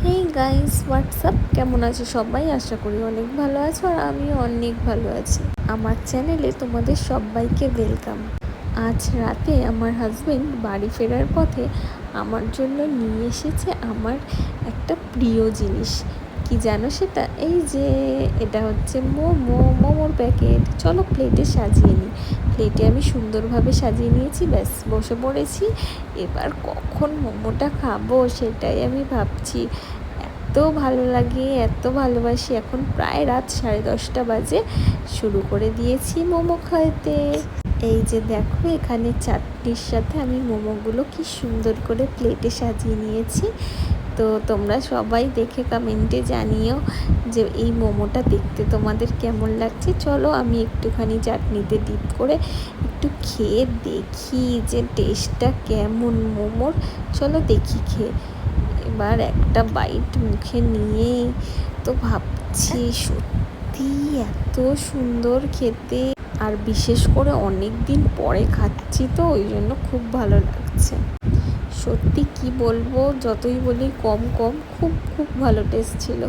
Hey guys, WhatsApp, কেমন আছো সবাই? আশা করি অনেক ভালো আছো আর আমিও অনেক ভালো আছি। আমার চ্যানেলে তোমাদের সবাইকে ওয়েলকাম। আজ রাতে আমার হাজবেন্ড বাড়ি ফেরার পথে আমার জন্য নিয়ে এসেছে আমার একটা প্রিয় জিনিস। কি জানো সেটা? এই যে এটা হচ্ছে মোমোর প্যাকেট। চলো প্লেটে সাজিয়ে নিই। প্লেটে আমি সুন্দরভাবে সাজিয়ে নিয়েছি, ব্যাস বসে পড়েছি। এবার কখন মোমোটা খাবো সেটাই আমি ভাবছি। এত ভালো লাগে, এত ভালোবাসি। এখন প্রায় রাত 10:30 বাজে। শুরু করে দিয়েছি মোমো খাইতে। এই যে দেখো, এখানে চাটনির সাথে আমি মোমোগুলো কি সুন্দর করে প্লেটে সাজিয়ে নিয়েছি। তো তোমরা সবাই দেখে কমেন্টে জানিও যে এই মোমোটা দেখতে তোমাদের কেমন লাগছে। চলো আমি একটুখানি চাটনিতে ডিপ করে একটু খেয়ে দেখি যে টেস্টটা কেমন মোমোর। চলো দেখি খেয়ে। এবার একটা বাইট মুখে নিয়ে তো ভাবছি সত্যি এত সুন্দর খেতে, আর বিশেষ করে অনেক দিন পরে খাচ্ছি তো ওই জন্য খুব ভালো লাগছে। সত্যি কি বলবো, যতই বলি কম কম, খুব খুব ভালো টেস্ট ছিল।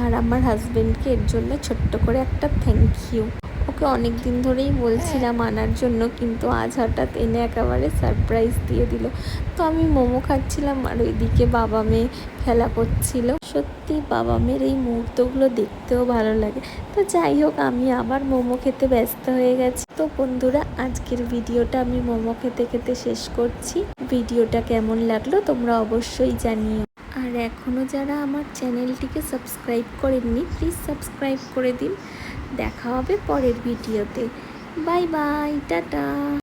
আর আমার হাজবেন্ডকে এর জন্য ছোট্ট করে একটা থ্যাংক ইউ। ওকে অনেক দিন ধরেই বলছিলাম আনার জন্য, কিন্তু আজ হঠাৎ এনে একেবারে সারপ্রাইজ দিয়ে দিল। তো আমি মোমো খাচ্ছিলাম আর ওইদিকে বাবা মেয়ে খেলা করছিল। সত্যি বাবা মেয়ের এই মুহূর্তগুলো দেখতেও ভালো লাগে। তো যাই হোক, আমি আবার মোমো খেতে ব্যস্ত হয়ে গেছি। তো বন্ধুরা, আজকের ভিডিওটা আমি মোমো খেতে খেতে শেষ করছি। ভিডিওটা কেমন লাগলো তোমরা অবশ্যই জানিও। আর এখনও যারা আমার চ্যানেলটিকে সাবস্ক্রাইব করেননি, প্লিজ সাবস্ক্রাইব করে দিন। দেখা হবে পরের ভিডিওতে। Bye bye, tata.